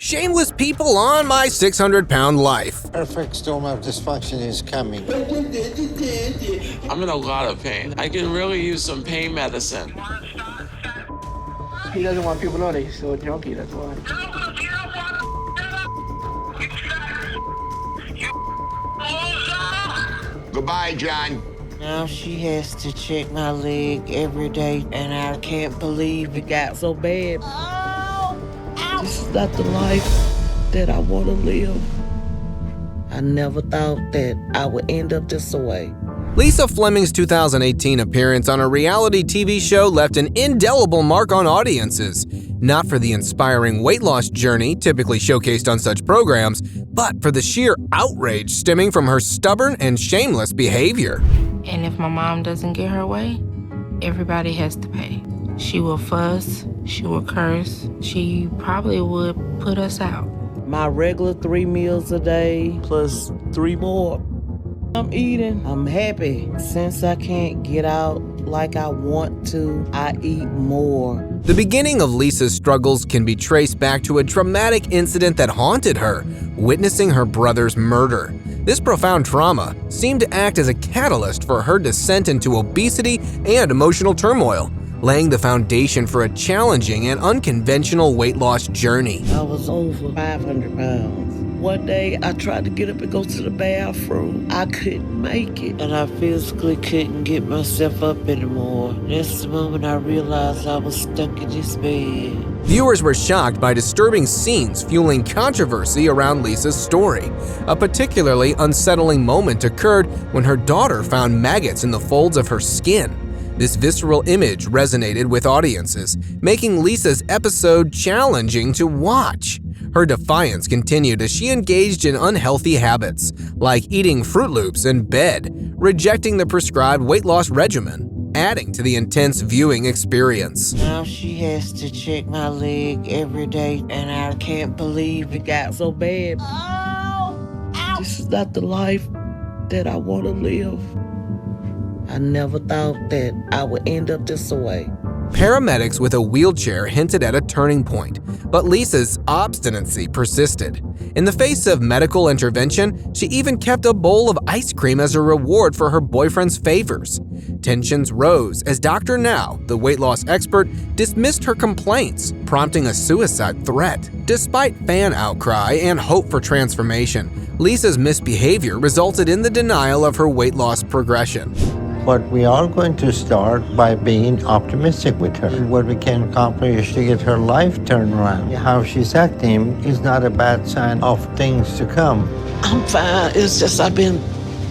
Shameless people on my 600-pound life. Perfect storm of dysfunction is coming. I'm in a lot of pain. I can really use some pain medicine. He doesn't want people to know that he's still a junkie, that's why. Goodbye, John. Now she has to check my leg every day, and I can't believe it got so bad. This is not the life that I want to live. I never thought that I would end up this way. Lisa Fleming's 2018 appearance on a reality TV show left an indelible mark on audiences, not for the inspiring weight loss journey typically showcased on such programs, but for the sheer outrage stemming from her stubborn and shameless behavior. And if my mom doesn't get her way, everybody has to pay. She will fuss, she will curse, she probably would put us out. My regular 3 meals a day plus 3 more. I'm eating. I'm happy. Since I can't get out like I want to, I eat more. The beginning of Lisa's struggles can be traced back to a traumatic incident that haunted her, witnessing her brother's murder. This profound trauma seemed to act as a catalyst for her descent into obesity and emotional turmoil, laying the foundation for a challenging and unconventional weight loss journey. I was over 500 pounds. One day, I tried to get up and go to the bathroom. I couldn't make it, and I physically couldn't get myself up anymore. That's the moment I realized I was stuck in this bed. Viewers were shocked by disturbing scenes fueling controversy around Lisa's story. A particularly unsettling moment occurred when her daughter found maggots in the folds of her skin. This visceral image resonated with audiences, making Lisa's episode challenging to watch. Her defiance continued as she engaged in unhealthy habits, like eating Fruit Loops in bed, rejecting the prescribed weight loss regimen, adding to the intense viewing experience. Now she has to check my leg every day, and I can't believe it got so bad. This is not the life that I want to live. I never thought that I would end up this way. Paramedics with a wheelchair hinted at a turning point, but Lisa's obstinacy persisted. In the face of medical intervention, she even kept a bowl of ice cream as a reward for her boyfriend's favors. Tensions rose as Dr. Now, the weight loss expert, dismissed her complaints, prompting a suicide threat. Despite fan outcry and hope for transformation, Lisa's misbehavior resulted in the denial of her weight loss progression. But we are going to start by being optimistic with her. What we can accomplish to get her life turned around. How she's acting is not a bad sign of things to come. I'm fine. It's just I've been...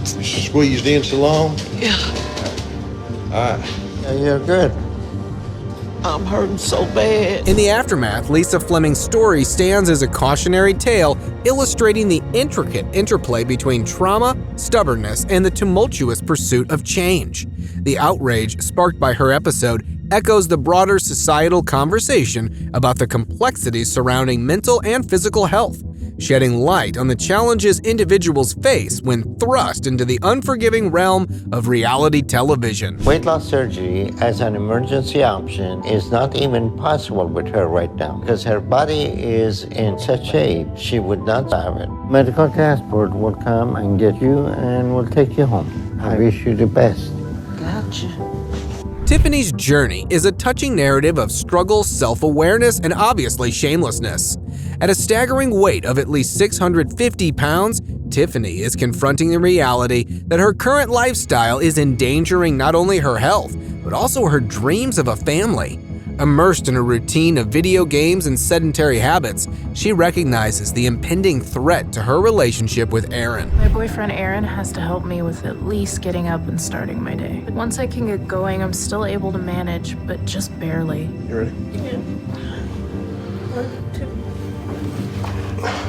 Squeezed in so long? Yeah, All right. Yeah, you're good. I'm hurting so bad. In the aftermath, Lisa Fleming's story stands as a cautionary tale illustrating the intricate interplay between trauma, stubbornness, and the tumultuous pursuit of change. The outrage sparked by her episode echoes the broader societal conversation about the complexities surrounding mental and physical health, shedding light on the challenges individuals face when thrust into the unforgiving realm of reality television. Weight loss surgery as an emergency option is not even possible with her right now because her body is in such shape she would not have it. Medical transport will come and get you and will take you home. I wish you the best. Gotcha. Tiffany's journey is a touching narrative of struggle, self-awareness, and obviously shamelessness. At a staggering weight of at least 650 pounds, Tiffany is confronting the reality that her current lifestyle is endangering not only her health, but also her dreams of a family. Immersed in a routine of video games and sedentary habits, she recognizes the impending threat to her relationship with Aaron. My boyfriend Aaron has to help me with at least getting up and starting my day. Once I can get going, I'm still able to manage, but just barely. You ready? Yeah. 1, 2.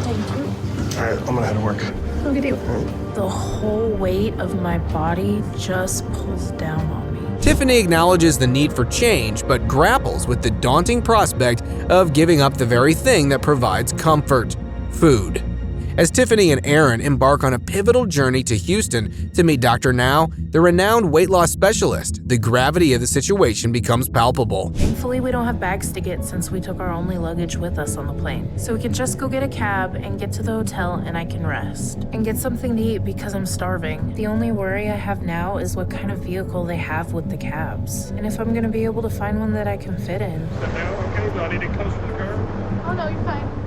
Thank you. All right, I'm gonna head to work. Look at you. The whole weight of my body just pulls down on me. Tiffany acknowledges the need for change, but grapples with the daunting prospect of giving up the very thing that provides comfort: food. As Tiffany and Aaron embark on a pivotal journey to Houston to meet Dr. Now, the renowned weight loss specialist, the gravity of the situation becomes palpable. Thankfully, we don't have bags to get since we took our only luggage with us on the plane. So we can just go get a cab and get to the hotel and I can rest. And get something to eat because I'm starving. The only worry I have now is what kind of vehicle they have with the cabs. And if I'm gonna be able to find one that I can fit in. Okay, do I need to close to the curb? Oh no, you're fine.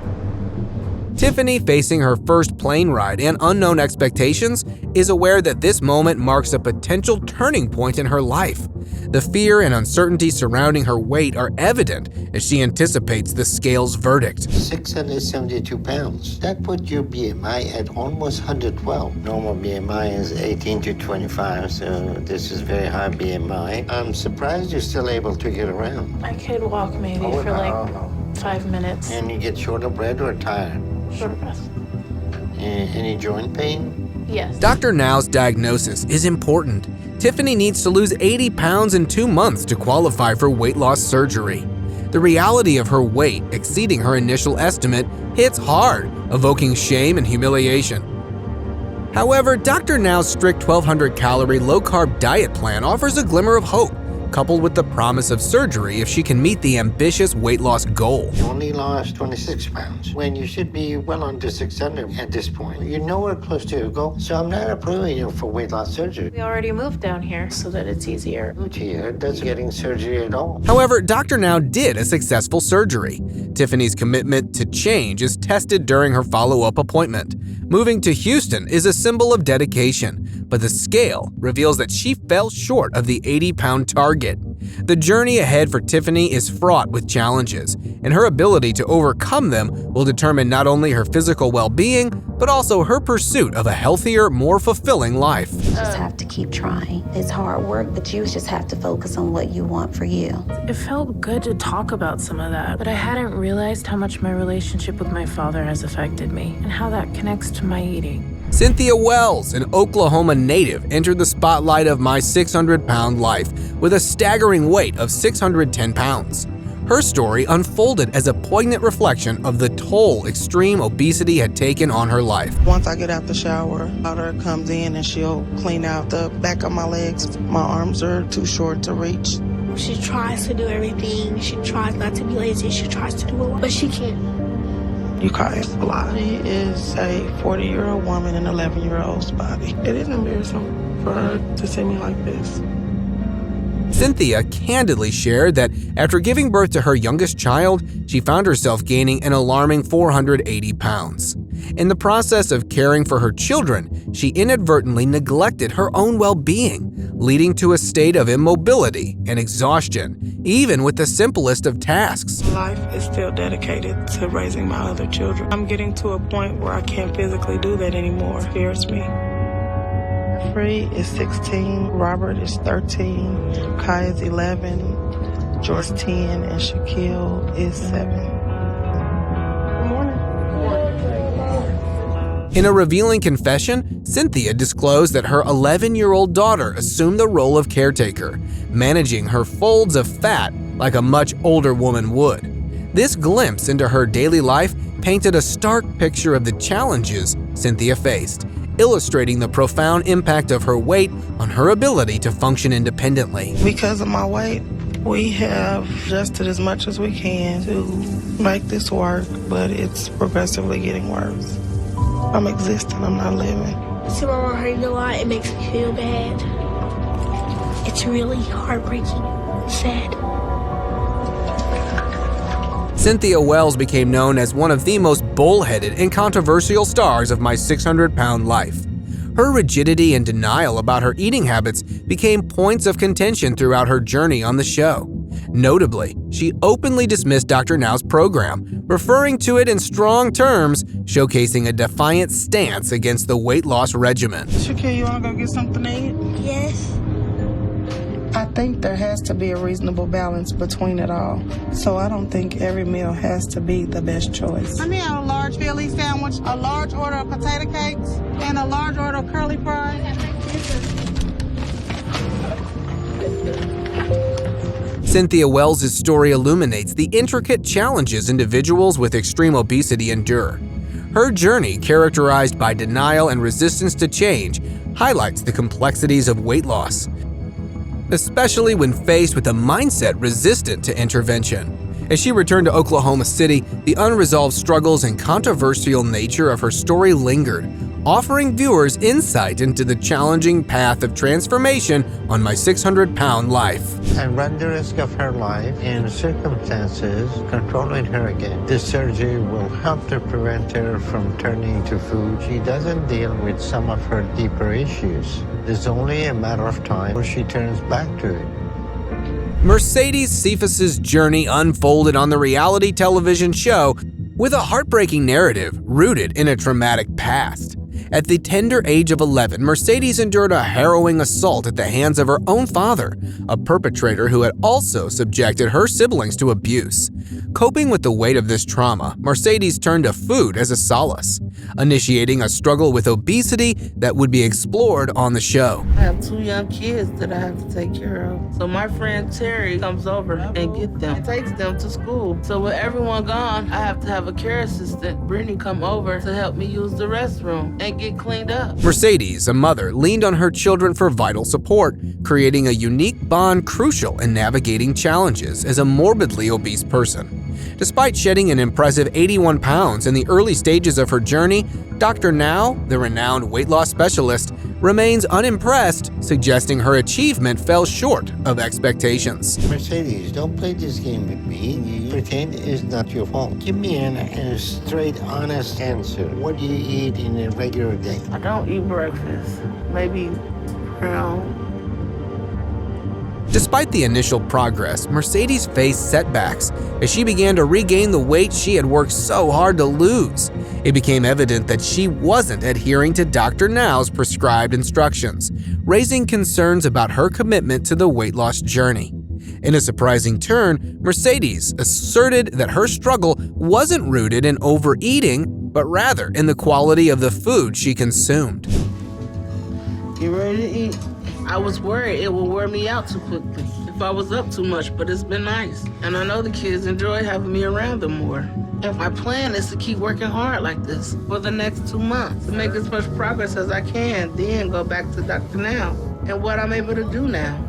Tiffany, facing her first plane ride and unknown expectations, is aware that this moment marks a potential turning point in her life. The fear and uncertainty surrounding her weight are evident as she anticipates the scale's verdict. 672 pounds. That put your BMI at almost 112. Normal BMI is 18 to 25, so this is very high BMI. I'm surprised you're still able to get around. I could walk maybe for like 5 minutes. And you get short of breath or tired? Short of breath. Any joint pain? Yes. Dr. Now's diagnosis is important. Tiffany needs to lose 80 pounds in 2 months to qualify for weight loss surgery. The reality of her weight exceeding her initial estimate hits hard, evoking shame and humiliation. However, Dr. Now's strict 1,200-calorie low-carb diet plan offers a glimmer of hope, coupled with the promise of surgery if she can meet the ambitious weight loss goal. You only lost 26 pounds when you should be well under 600 at this point. You're nowhere close to your goal, so I'm not approving you for weight loss surgery. We already moved down here so that it's easier. Moved here doesn't getting surgery at all. However, Dr. Now did a successful surgery. Tiffany's commitment to change is tested during her follow-up appointment. Moving to Houston is a symbol of dedication, but the scale reveals that she fell short of the 80-pound target. The journey ahead for Tiffany is fraught with challenges, and her ability to overcome them will determine not only her physical well-being, but also her pursuit of a healthier, more fulfilling life. You just have to keep trying. It's hard work, but you just have to focus on what you want for you. It felt good to talk about some of that, but I hadn't realized how much my relationship with my father has affected me and how that connects to my eating. Cynthia Wells, an Oklahoma native, entered the spotlight of My 600-Pound Life with a staggering weight of 610 pounds. Her story unfolded as a poignant reflection of the toll extreme obesity had taken on her life. Once I get out the shower, daughter comes in and she'll clean out the back of my legs. My arms are too short to reach. She tries to do everything. She tries not to be lazy. She tries to do a lot, but she can't. You cry a lot. She is a 40-year-old woman in an 11-year-old's body. It is embarrassing for her to see me like this. Cynthia candidly shared that after giving birth to her youngest child, she found herself gaining an alarming 480 pounds. In the process of caring for her children, she inadvertently neglected her own well-being, leading to a state of immobility and exhaustion, even with the simplest of tasks. Life is still dedicated to raising my other children. I'm getting to a point where I can't physically do that anymore. It scares me. Free is 16, Robert is 13, Kai is 11, George 10, and Shaquille is 7. Good morning. In a revealing confession, Cynthia disclosed that her 11-year-old daughter assumed the role of caretaker, managing her folds of fat like a much older woman would. This glimpse into her daily life painted a stark picture of the challenges Cynthia faced, illustrating the profound impact of her weight on her ability to function independently. Because of my weight, we have adjusted as much as we can to make this work, but it's progressively getting worse. I'm existing, I'm not living. See my mom hurting a lot, it makes me feel bad. It's really heartbreaking, sad. Cynthia Wells became known as one of the most bullheaded and controversial stars of My 600-Pound Life. Her rigidity and denial about her eating habits became points of contention throughout her journey on the show. Notably, she openly dismissed Dr. Now's program, referring to it in strong terms, showcasing a defiant stance against the weight loss regimen. Shaquille, you wanna go get something to eat? Yes. I think there has to be a reasonable balance between it all. So I don't think every meal has to be the best choice. I need a large Philly sandwich, a large order of potato cakes, and a large order of curly fries. Cynthia Wells' story illuminates the intricate challenges individuals with extreme obesity endure. Her journey, characterized by denial and resistance to change, highlights the complexities of weight loss, especially when faced with a mindset resistant to intervention. As she returned to Oklahoma City, the unresolved struggles and controversial nature of her story lingered, offering viewers insight into the challenging path of transformation on My 600-Pound Life. And run the risk of her life in circumstances controlling her again. This surgery will help to prevent her from turning to food. She doesn't deal with some of her deeper issues. It's only a matter of time before she turns back to it. Mercedes Cephas's journey unfolded on the reality television show with a heartbreaking narrative rooted in a traumatic past. At the tender age of 11, Mercedes endured a harrowing assault at the hands of her own father, a perpetrator who had also subjected her siblings to abuse. Coping with the weight of this trauma, Mercedes turned to food as a solace, initiating a struggle with obesity that would be explored on the show. I have 2 young kids that I have to take care of. So my friend Terry comes over and gets them, takes them to school. So with everyone gone, I have to have a care assistant, Brittany, come over to help me use the restroom and get cleaned up. Mercedes, a mother, leaned on her children for vital support, creating a unique bond crucial in navigating challenges as a morbidly obese person. Despite shedding an impressive 81 pounds in the early stages of her journey, Dr. Now, the renowned weight loss specialist, remains unimpressed, suggesting her achievement fell short of expectations. Mercedes, don't play this game with me. Pretend it's not your fault. Give me a straight, honest answer. What do you eat in a regular day? I don't eat breakfast. Maybe around. Despite the initial progress, Mercedes faced setbacks as she began to regain the weight she had worked so hard to lose. It became evident that she wasn't adhering to Dr. Now's prescribed instructions, raising concerns about her commitment to the weight loss journey. In a surprising turn, Mercedes asserted that her struggle wasn't rooted in overeating, but rather in the quality of the food she consumed. You ready to eat? I was worried it would wear me out too quickly if I was up too much, but it's been nice. And I know the kids enjoy having me around them more. And my plan is to keep working hard like this for the next 2 months to make as much progress as I can, then go back to Dr. Now and what I'm able to do now,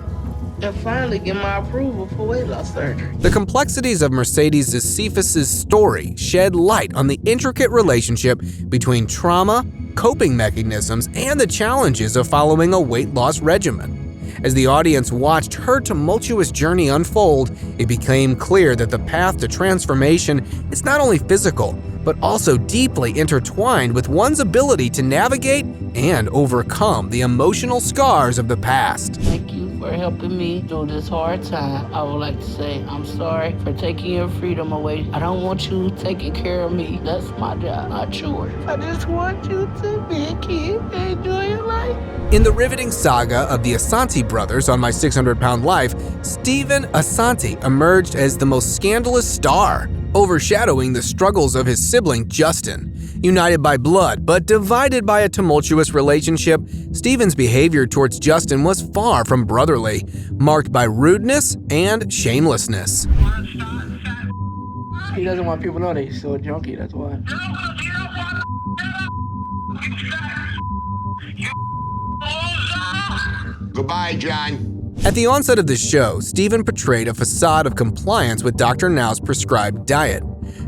and finally get my approval for weight loss surgery. The complexities of Mercedes Cephas's story shed light on the intricate relationship between trauma, coping mechanisms, and the challenges of following a weight loss regimen. As the audience watched her tumultuous journey unfold, it became clear that the path to transformation is not only physical, but also deeply intertwined with one's ability to navigate and overcome the emotional scars of the past. Thank you for helping me through this hard time. I would like to say I'm sorry for taking your freedom away. I don't want you taking care of me. That's my job, not yours. I just want you to be a kid and enjoy your life. In the riveting saga of the Asanti brothers on My 600-Pound Life, Stephen Asanti emerged as the most scandalous star, overshadowing the struggles of his sibling Justin. United by blood but divided by a tumultuous relationship, Stephen's behavior towards Justin was far from brotherly, marked by rudeness and shamelessness. He doesn't want people to know that he's still a junkie, that's why. Goodbye, John. At the onset of the show, Stephen portrayed a facade of compliance with Dr. Now's prescribed diet.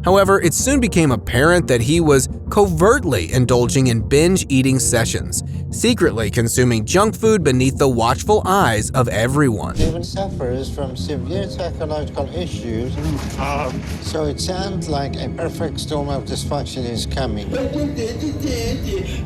However, it soon became apparent that he was covertly indulging in binge-eating sessions, secretly consuming junk food beneath the watchful eyes of everyone. Stephen suffers from severe psychological issues, so it sounds like a perfect storm of dysfunction is coming.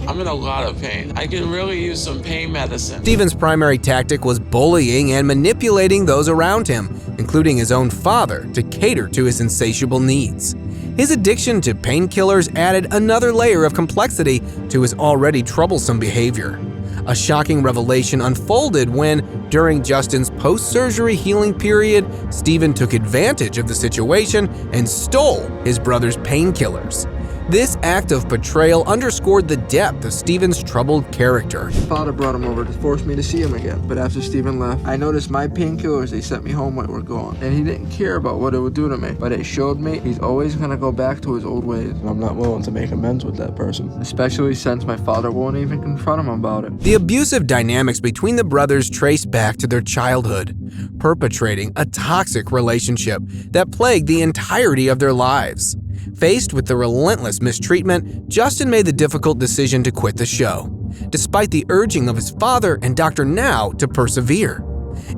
I'm in a lot of pain. I can really use some pain medicine. Stephen's primary tactic was bullying and manipulating those around him, including his own father, to cater to his insatiable needs. His addiction to painkillers added another layer of complexity to his already troublesome behavior. A shocking revelation unfolded when, during Justin's post-surgery healing period, Stephen took advantage of the situation and stole his brother's painkillers. This act of betrayal underscored the depth of Stephen's troubled character. Father brought him over to force me to see him again, but after Stephen left, I noticed my painkillers they sent me home were gone, and he didn't care about what it would do to me, but it showed me he's always gonna go back to his old ways, and I'm not willing to make amends with that person, especially since my father won't even confront him about it. The abusive dynamics between the brothers trace back to their childhood, perpetrating a toxic relationship that plagued the entirety of their lives. Faced with the relentless mistreatment, Justin made the difficult decision to quit the show, despite the urging of his father and Dr. Now to persevere.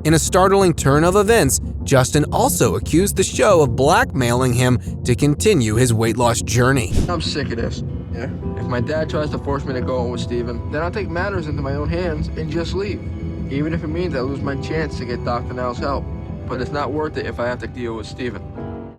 In a startling turn of events, Justin also accused the show of blackmailing him to continue his weight loss journey. I'm sick of this. Yeah. If my dad tries to force me to go with Stephen, then I'll take matters into my own hands and just leave, even if it means I lose my chance to get Dr. Now's help. But it's not worth it if I have to deal with Stephen.